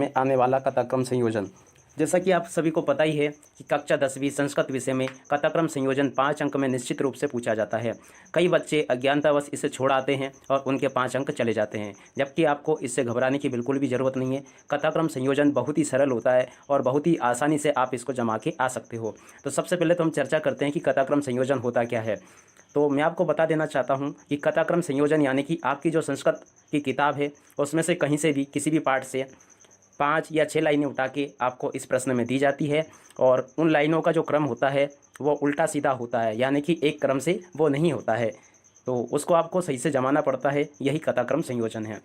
में आने वाला कथाक्रम संयोजन। जैसा कि आप सभी को पता ही है कि कक्षा 10वीं संस्कृत विषय में कथाक्रम संयोजन 5 अंक में निश्चित रूप से पूछा जाता है। कई बच्चे अज्ञानतावश इसे छोड़ आते हैं और उनके 5 अंक चले जाते हैं, जबकि आपको इससे घबराने की बिल्कुल भी ज़रूरत नहीं है। कथाक्रम संयोजन बहुत ही सरल होता है और बहुत ही आसानी से आप इसको जमा के आ सकते हो। तो सबसे पहले तो हम चर्चा करते हैं कि कथाक्रम संयोजन होता क्या है। तो मैं आपको बता देना चाहता हूँ कि कथाक्रम संयोजन यानी कि आपकी जो संस्कृत की किताब है उसमें से कहीं से भी किसी भी पाठ से 5 या 6 लाइनें उठा के आपको इस प्रश्न में दी जाती है और उन लाइनों का जो क्रम होता है वो उल्टा सीधा होता है, यानी कि एक क्रम से वो नहीं होता है। तो उसको आपको सही से जमाना पड़ता है, यही कथाक्रम संयोजन है।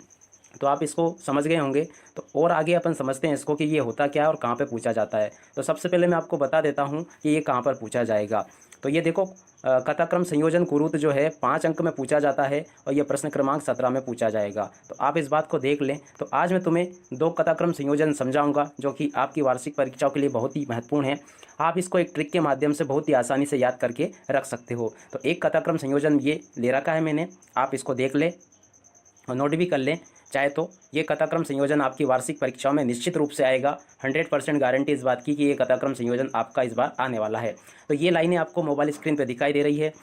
तो आप इसको समझ गए होंगे। तो और आगे अपन समझते हैं इसको कि ये होता क्या है और कहाँ पे पूछा जाता है। तो सबसे पहले मैं आपको बता देता हूँ कि ये कहाँ पर पूछा जाएगा। तो ये देखो, कथाक्रम संयोजन कुरूत जो है 5 अंक में पूछा जाता है और ये प्रश्न क्रमांक 17 में पूछा जाएगा। तो आप इस बात को देख लें। तो आज मैं तुम्हें 2 कथाक्रम संयोजन समझाऊंगा जो कि आपकी वार्षिक परीक्षाओं के लिए बहुत ही महत्वपूर्ण है। आप इसको एक ट्रिक के माध्यम से बहुत ही आसानी से याद करके रख सकते हो। तो एक कथाक्रम संयोजन ये ले रखा है मैंने, आप इसको देख लें और नोट भी कर लें चाहे तो। ये कथाक्रम संयोजन आपकी वार्षिक परीक्षाओं में निश्चित रूप से आएगा। 100% गारंटी इस बात की कि ये कथाक्रम संयोजन आपका इस बार आने वाला है। तो ये लाइनें आपको मोबाइल स्क्रीन पर दिखाई दे रही है।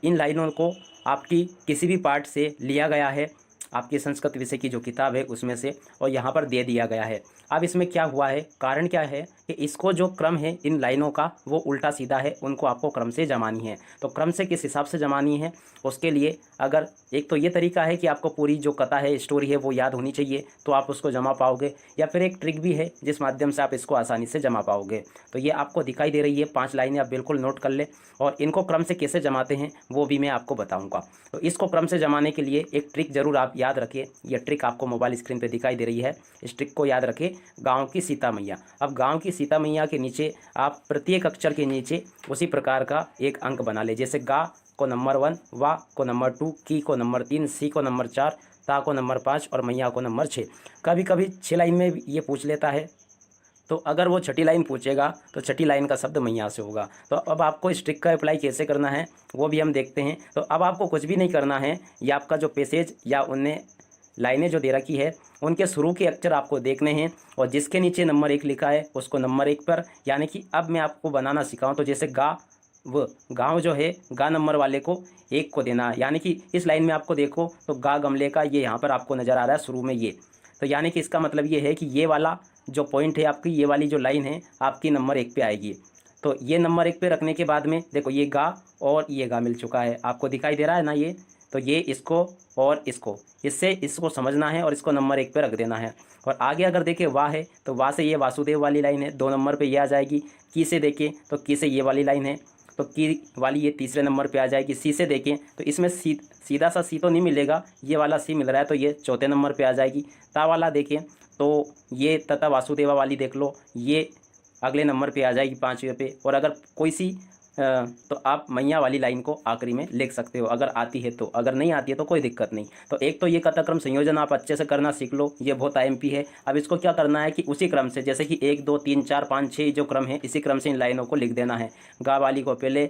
इन लाइनों को आपकी किसी भी पार्ट से लिया गया है, आपकी संस्कृत विषय की जो किताब है उसमें से, और यहाँ पर दे दिया गया है। अब इसमें क्या हुआ है, कारण क्या है कि इसको जो क्रम है इन लाइनों का वो उल्टा सीधा है, उनको आपको क्रम से जमानी है। तो क्रम से किस हिसाब से जमानी है उसके लिए अगर एक तो ये तरीका है कि आपको पूरी जो कथा है, स्टोरी है, वो याद होनी चाहिए तो आप उसको जमा पाओगे, या फिर एक ट्रिक भी है जिस माध्यम से आप इसको आसानी से जमा पाओगे। तो ये आपको दिखाई दे रही है 5 लाइनें, आप बिल्कुल नोट कर ले और इनको क्रम से कैसे जमाते हैं वो भी मैं आपको बताऊँगा। तो इसको क्रम से जमाने के लिए एक ट्रिक ज़रूर आप याद रखिए। यह ट्रिक आपको मोबाइल स्क्रीन पे दिखाई दे रही है। इस ट्रिक को याद रखें, गांव की सीता मैया। अब गांव की सीता मैया के नीचे आप प्रत्येक अक्षर के नीचे उसी प्रकार का एक अंक बना ले। जैसे गा को नंबर 1, वा को नंबर 2, की को नंबर 3, सी को नंबर 4, ता को नंबर 5 और मैया को नंबर 6। कभी कभी 6 लाइन में ये पूछ लेता है, तो अगर वो छठी लाइन पूछेगा तो छठी लाइन का शब्द मैया से होगा। तो अब आपको इस ट्रिक का अप्लाई कैसे करना है वो भी हम देखते हैं। तो अब आपको कुछ भी नहीं करना है, या आपका जो पैसेज या उनने लाइनें जो दे रखी है उनके शुरू के अक्षर आपको देखने हैं और जिसके नीचे नंबर 1 लिखा है उसको नंबर 1 पर, यानी कि अब मैं आपको बनाना सिखाऊं तो जैसे गा व, गाँव जो है गा नंबर वाले को 1 को देना है। यानी कि इस लाइन में आपको देखो तो गा गमले का ये यहाँ पर आपको नज़र आ रहा है शुरू में ये। तो यानी कि इसका मतलब ये है कि ये वाला जो पॉइंट है आपकी, ये वाली जो लाइन है आपकी नंबर 1 पे आएगी। तो ये नंबर 1 पे रखने के बाद में देखो ये गा और ये गा मिल चुका है, आपको दिखाई दे रहा है ना ये। तो ये इसको और इसको समझना है और इसको नंबर 1 पे रख देना है। और आगे अगर देखें वाह है तो वाह से ये वासुदेव वाली लाइन है, 2 नंबर पे ये आ जाएगी। की से देखें तो की से ये वाली लाइन है, तो की वाली ये तीसरे नंबर पे आ जाएगी। सी से देखें तो इसमें सीधा सा सी तो नहीं मिलेगा, ये वाला सी मिल रहा है, तो ये चौथे नंबर पे आ जाएगी। ता वाला देखें तो ये तथा वासुदेवा वाली देख लो, ये अगले नंबर पे आ जाएगी 5वें पे। और अगर कोई सी तो आप मैया वाली लाइन को आखिरी में लिख सकते हो अगर आती है तो, अगर नहीं आती है तो कोई दिक्कत नहीं। तो एक तो ये कथाक्रम संयोजन आप अच्छे से करना सीख लो, ये बहुत आईएमपी है। अब इसको क्या करना है कि उसी क्रम से, जैसे कि 1 2 3 4 5 6 जो क्रम है, इसी क्रम से इन लाइनों को लिख देना है। गा वाली को पहले,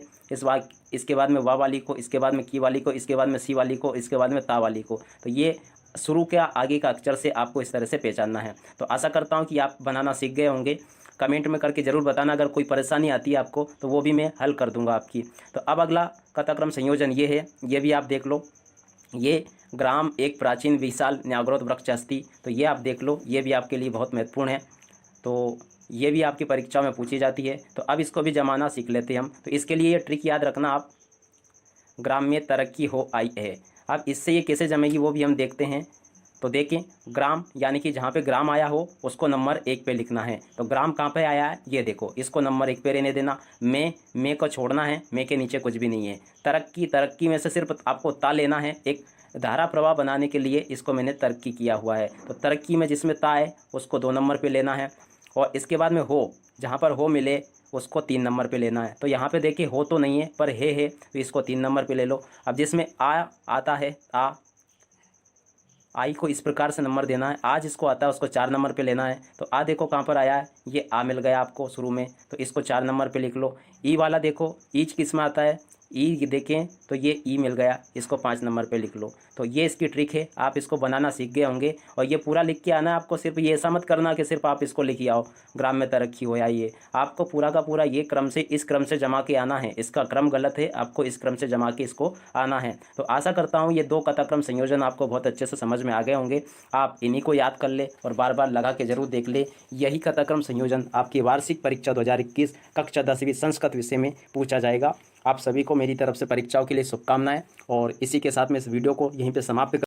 इसके बाद में वा वाली को, इसके बाद में की वाली को, इसके बाद में सी वाली को, इसके बाद में ता वाली को। तो ये शुरू के आगे का अक्षर से आपको इस तरह से पहचानना है। तो आशा करता हूँ कि आप बनाना सीख गए होंगे। कमेंट में करके ज़रूर बताना, अगर कोई परेशानी आती है आपको तो वो भी मैं हल कर दूंगा आपकी। तो अब अगला कथाक्रम संयोजन ये है, ये भी आप देख लो। ये ग्राम एक प्राचीन विशाल न्याग्रोध वृक्ष अस्ति, तो ये आप देख लो, ये भी आपके लिए बहुत महत्वपूर्ण है। तो ये भी आपकी परीक्षा में पूछी जाती है। तो अब इसको भी जमाना सीख लेते हैं हम। तो इसके लिए ये ट्रिक याद रखना आप, ग्राम में तरक्की हो आई है। अब इससे ये कैसे जमेगी वो भी हम देखते हैं। तो देखें, ग्राम यानी कि जहाँ पे ग्राम आया हो उसको नंबर 1 पे लिखना है। तो ग्राम कहाँ पे आया है ये देखो, इसको नंबर 1 पे रहने देना। मैं को छोड़ना है, मैं के नीचे कुछ भी नहीं है। तरक्की में से सिर्फ आपको ता लेना है। एक धारा प्रवाह बनाने के लिए इसको मैंने तरक्की किया हुआ है। तो तरक्की में जिसमें ता है उसको 2 नंबर पर लेना है। और इसके बाद में हो, जहाँ पर हो मिले उसको 3 नंबर पे लेना है। तो यहाँ पे देखिए हो तो नहीं है पर है, तो इसको 3 नंबर पे ले लो। अब जिसमें आ आता है, आई को इस प्रकार से नंबर देना है। आज इसको आता है उसको 4 नंबर पे लेना है। तो आ देखो कहाँ पर आया है, ये आ मिल गया आपको शुरू में, तो इसको 4 नंबर पे लिख लो। ई वाला देखो, ईच किस में आता है, ई देखें तो ये ई मिल गया, इसको 5 नंबर पे लिख लो। तो ये इसकी ट्रिक है, आप इसको बनाना सीख गए होंगे। और ये पूरा लिख के आना आपको, सिर्फ ये ऐसा मत करना कि सिर्फ आप इसको लिख आओ ग्राम में तरक्की हो या ये, आपको पूरा का पूरा ये क्रम से, इस क्रम से जमा के आना है। इसका क्रम गलत है, आपको इस क्रम से जमा के इसको आना है। तो आशा करता हूँ ये 2 कथाक्रम संयोजन आपको बहुत अच्छे से समझ में आ गए होंगे। आप इन्हीं को याद कर ले और बार बार लगा के जरूर देख ले। यही कथाक्रम संयोजन आपकी वार्षिक परीक्षा 2021 कक्षा 10वीं संस्कृत विषय में पूछा जाएगा। आप सभी को मेरी तरफ से परीक्षाओं के लिए शुभकामनाएं, और इसी के साथ मैं इस वीडियो को यहीं पे समाप्त